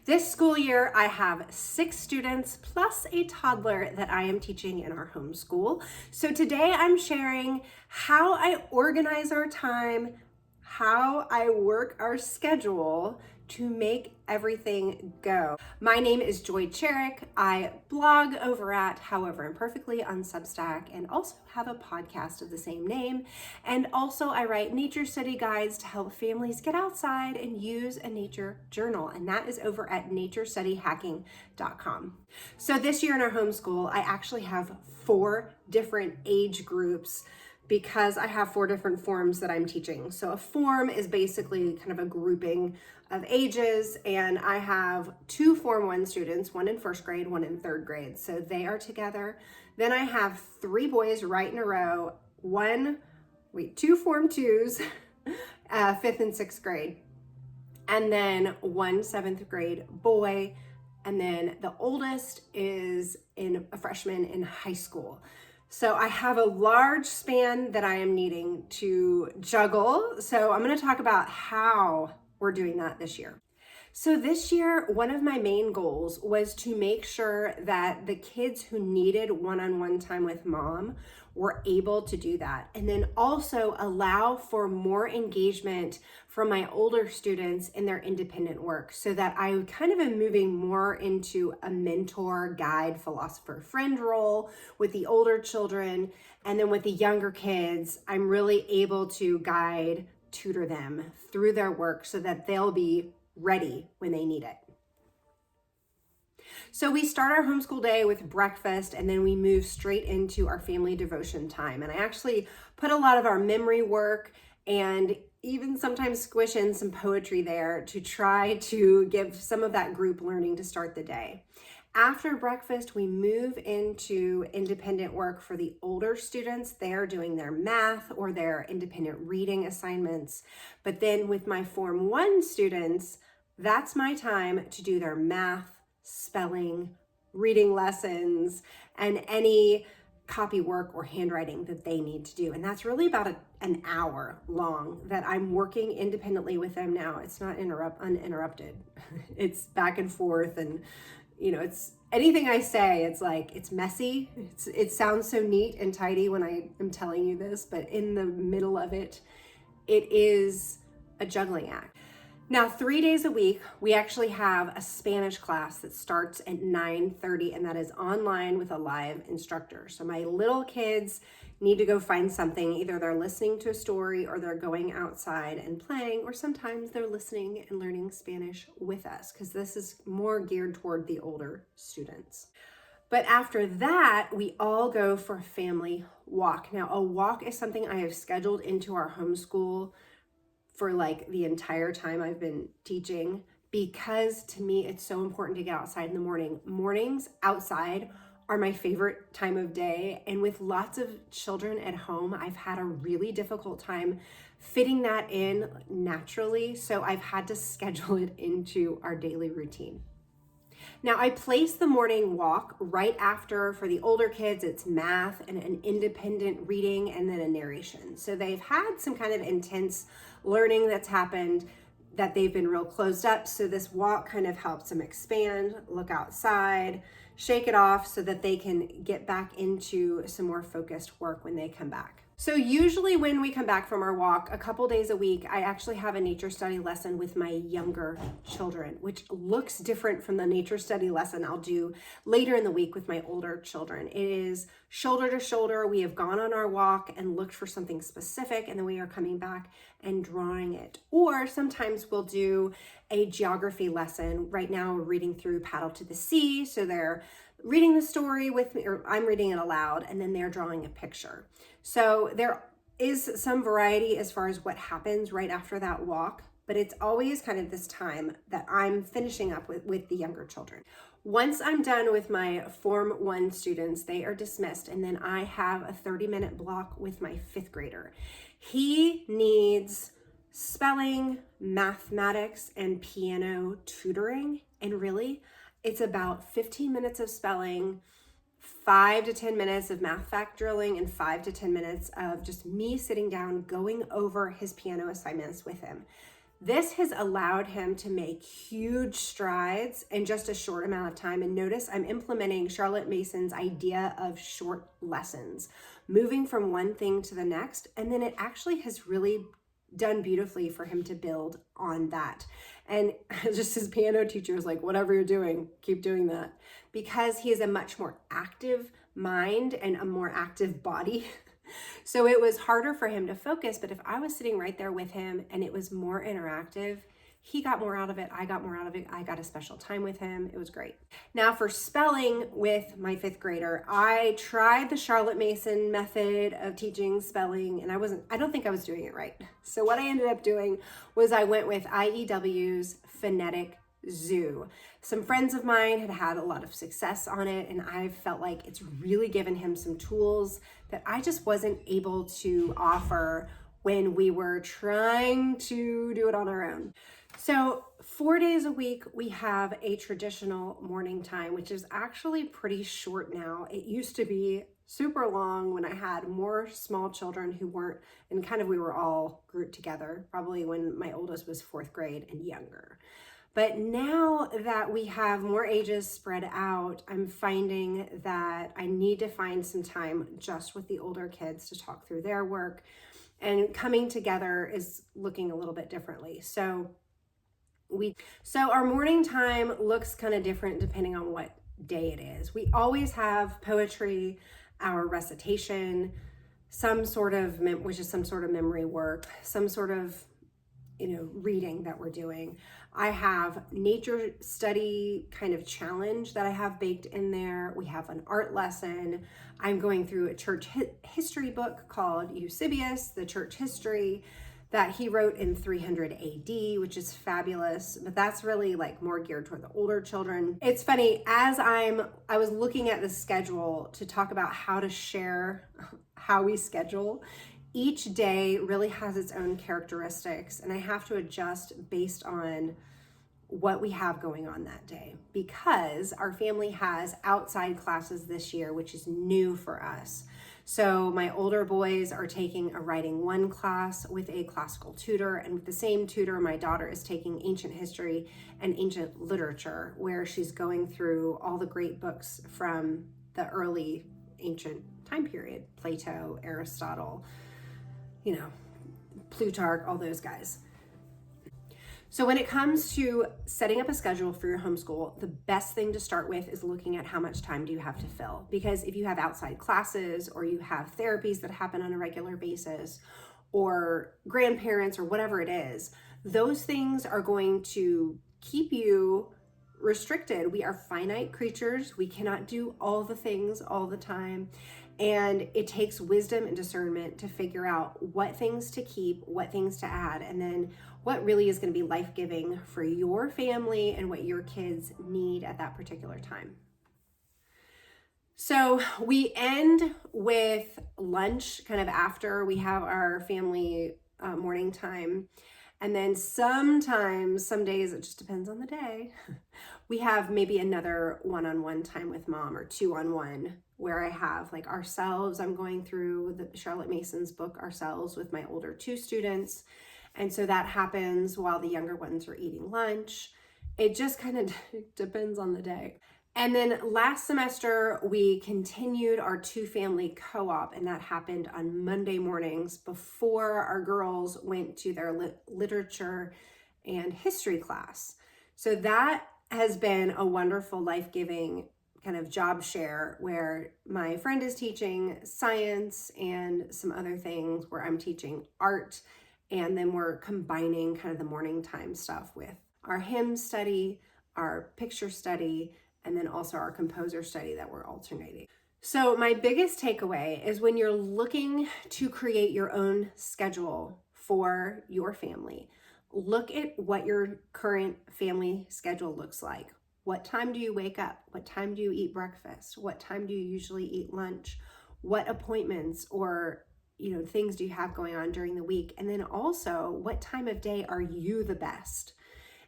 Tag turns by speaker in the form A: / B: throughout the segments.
A: This school year, I have 6 students plus a toddler that I am teaching in our homeschool. So today I'm sharing how I organize our time, how I work our schedule to make everything go. My name is Joy Cherick. I blog over at However Imperfectly on Substack and also have a podcast of the same name. And also I write nature study guides to help families get outside and use a nature journal. And that is over at naturestudyhacking.com. So this year in our homeschool, I actually have 4 different age groups because I have 4 different forms that I'm teaching. So a form is basically kind of a grouping of ages, and I have 2 Form 1 students, one in 1st grade, one in 3rd grade. So they are together. Then I have 3 boys right in a row, 2 Form 2s, 5th and 6th grade, and then 1 7th grade boy, and then the oldest is a freshman in high school. So I have a large span that I am needing to juggle. So I'm going to talk about how we're doing that this year. So this year, one of my main goals was to make sure that the kids who needed one-on-one time with mom were able to do that. And then also allow for more engagement from my older students in their independent work so that I kind of am moving more into a mentor, guide, philosopher, friend role with the older children. And then with the younger kids, I'm really able to guide, tutor them through their work so that they'll be ready when they need it. So we start our homeschool day with breakfast, and then we move straight into our family devotion time. And I actually put a lot of our memory work and even sometimes squish in some poetry there to try to give some of that group learning to start the day. After breakfast, we move into independent work for the older students. They're doing their math or their independent reading assignments. But then with my Form 1 students, that's my time to do their math, spelling, reading lessons, and any copy work or handwriting that they need to do. And that's really about an hour long that I'm working independently with them now. It's not uninterrupted. It's back and forth, and it's anything I say, it's like, it's messy. It sounds so neat and tidy when I am telling you this, but in the middle of it, it is a juggling act. Now, 3 days a week, we actually have a Spanish class that starts at 9:30, and that is online with a live instructor. So my little kids need to go find something. Either they're listening to a story or they're going outside and playing, or sometimes they're listening and learning Spanish with us because this is more geared toward the older students. But after that, we all go for a family walk. Now, a walk is something I have scheduled into our homeschool for like the entire time I've been teaching, because to me, it's so important to get outside in the morning. Mornings outside are my favorite time of day. And with lots of children at home, I've had a really difficult time fitting that in naturally. So I've had to schedule it into our daily routine. Now, I place the morning walk right after, for the older kids, it's math and an independent reading and then a narration. So they've had some kind of intense learning that's happened that they've been real closed up. So this walk kind of helps them expand, look outside, shake it off so that they can get back into some more focused work when they come back. So usually when we come back from our walk, a couple days a week, I actually have a nature study lesson with my younger children, which looks different from the nature study lesson I'll do later in the week with my older children. It is shoulder to shoulder. We have gone on our walk and looked for something specific, and then we are coming back and drawing it. Or sometimes we'll do a geography lesson. Right now we're reading through Paddle to the Sea. So they're reading the story with me, or I'm reading it aloud, and then they're drawing a picture. So there is some variety as far as what happens right after that walk, but it's always kind of this time that I'm finishing up with the younger children. Once I'm done with my Form 1 students, they are dismissed, and then I have a 30-minute block with my 5th grader. He needs spelling, mathematics, and piano tutoring, and really, it's about 15 minutes of spelling, 5 to 10 minutes of math fact drilling, and 5 to 10 minutes of just me sitting down going over his piano assignments with him. This has allowed him to make huge strides in just a short amount of time. And notice I'm implementing Charlotte Mason's idea of short lessons, moving from one thing to the next. And then it actually has really done beautifully for him to build on that. And just his piano teacher is like, whatever you're doing, keep doing that. Because he has a much more active mind and a more active body. So it was harder for him to focus, but if I was sitting right there with him and it was more interactive, he got more out of it, I got more out of it, I got a special time with him. It was great. Now for spelling with my 5th grader, I tried the Charlotte Mason method of teaching spelling and I don't think I was doing it right. So what I ended up doing was I went with IEW's Phonetic Zoo. Some friends of mine had had a lot of success on it, and I felt like it's really given him some tools that I just wasn't able to offer when we were trying to do it on our own. So 4 days a week, we have a traditional morning time, which is actually pretty short now. It used to be super long when I had more small children who weren't, and kind of we were all grouped together, probably when my oldest was 4th grade and younger. But now that we have more ages spread out, I'm finding that I need to find some time just with the older kids to talk through their work, and coming together is looking a little bit differently. So our morning time looks kind of different depending on what day it is. We always have poetry, our recitation, some sort of memory work, some sort of reading that we're doing. I have nature study kind of challenge that I have baked in there. We have an art lesson. I'm going through a church history book called Eusebius, the church history that he wrote in 300 AD, which is fabulous, but that's really like more geared toward the older children. It's funny, as I was looking at the schedule to talk about how to share how we schedule, each day really has its own characteristics, and I have to adjust based on what we have going on that day, because our family has outside classes this year, which is new for us. So my older boys are taking a Writing 1 class with a classical tutor, and with the same tutor, my daughter is taking ancient history and ancient literature, where she's going through all the great books from the early ancient time period, Plato, Aristotle, Plutarch, all those guys. So when it comes to setting up a schedule for your homeschool, the best thing to start with is looking at how much time do you have to fill. Because if you have outside classes, or you have therapies that happen on a regular basis, or grandparents, or whatever it is, those things are going to keep you restricted. We are finite creatures. We cannot do all the things all the time. And it takes wisdom and discernment to figure out what things to keep, what things to add, and then what really is going to be life-giving for your family and what your kids need at that particular time. So we end with lunch kind of after we have our family morning time. And then sometimes, some days, it just depends on the day, we have maybe another one-on-one time with mom, or 2-on-1, where I have like ourselves. I'm going through the Charlotte Mason's book ourselves with my older 2 students. And so that happens while the younger ones are eating lunch. It just kind of depends on the day. And then last semester, we continued our 2-family co-op, and that happened on Monday mornings before our girls went to their literature and history class. So that has been a wonderful, life-giving kind of job share, where my friend is teaching science and some other things, where I'm teaching art, and then we're combining kind of the morning time stuff with our hymn study, our picture study, and then also our composer study that we're alternating. So my biggest takeaway is, when you're looking to create your own schedule for your family, look at what your current family schedule looks like. What time do you wake up? What time do you eat breakfast? What time do you usually eat lunch? What appointments or things do you have going on during the week? And then also, what time of day are you the best?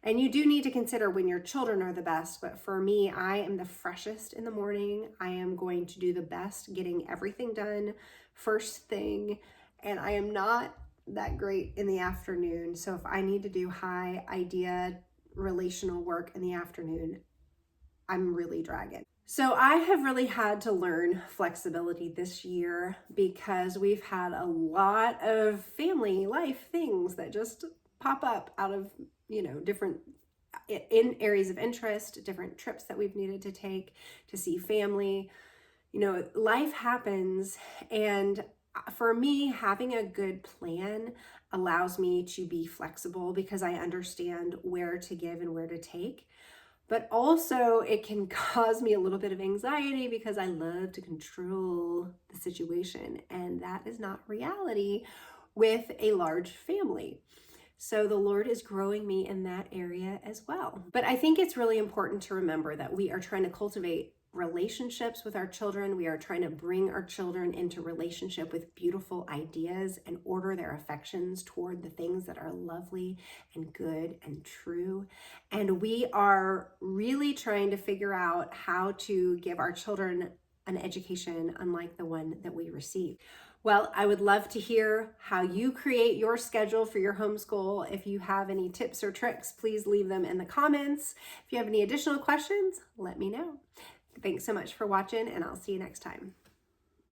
A: And you do need to consider when your children are the best, but for me, I am the freshest in the morning. I am going to do the best getting everything done first thing, and I am not that great in the afternoon. So if I need to do high idea relational work in the afternoon, I'm really dragging. So I have really had to learn flexibility this year because we've had a lot of family life things that just pop up out of, different in areas of interest, different trips that we've needed to take to see family. Life happens, and for me, having a good plan allows me to be flexible because I understand where to give and where to take. But also it can cause me a little bit of anxiety because I love to control the situation, and that is not reality with a large family. So the Lord is growing me in that area as well. But I think it's really important to remember that we are trying to cultivate relationships with our children. We are trying to bring our children into relationship with beautiful ideas and order their affections toward the things that are lovely and good and true. And we are really trying to figure out how to give our children an education unlike the one that we receive. Well, I would love to hear how you create your schedule for your homeschool. If you have any tips or tricks, please leave them in the comments. If you have any additional questions, let me know. Thanks so much for watching, and I'll see you next time.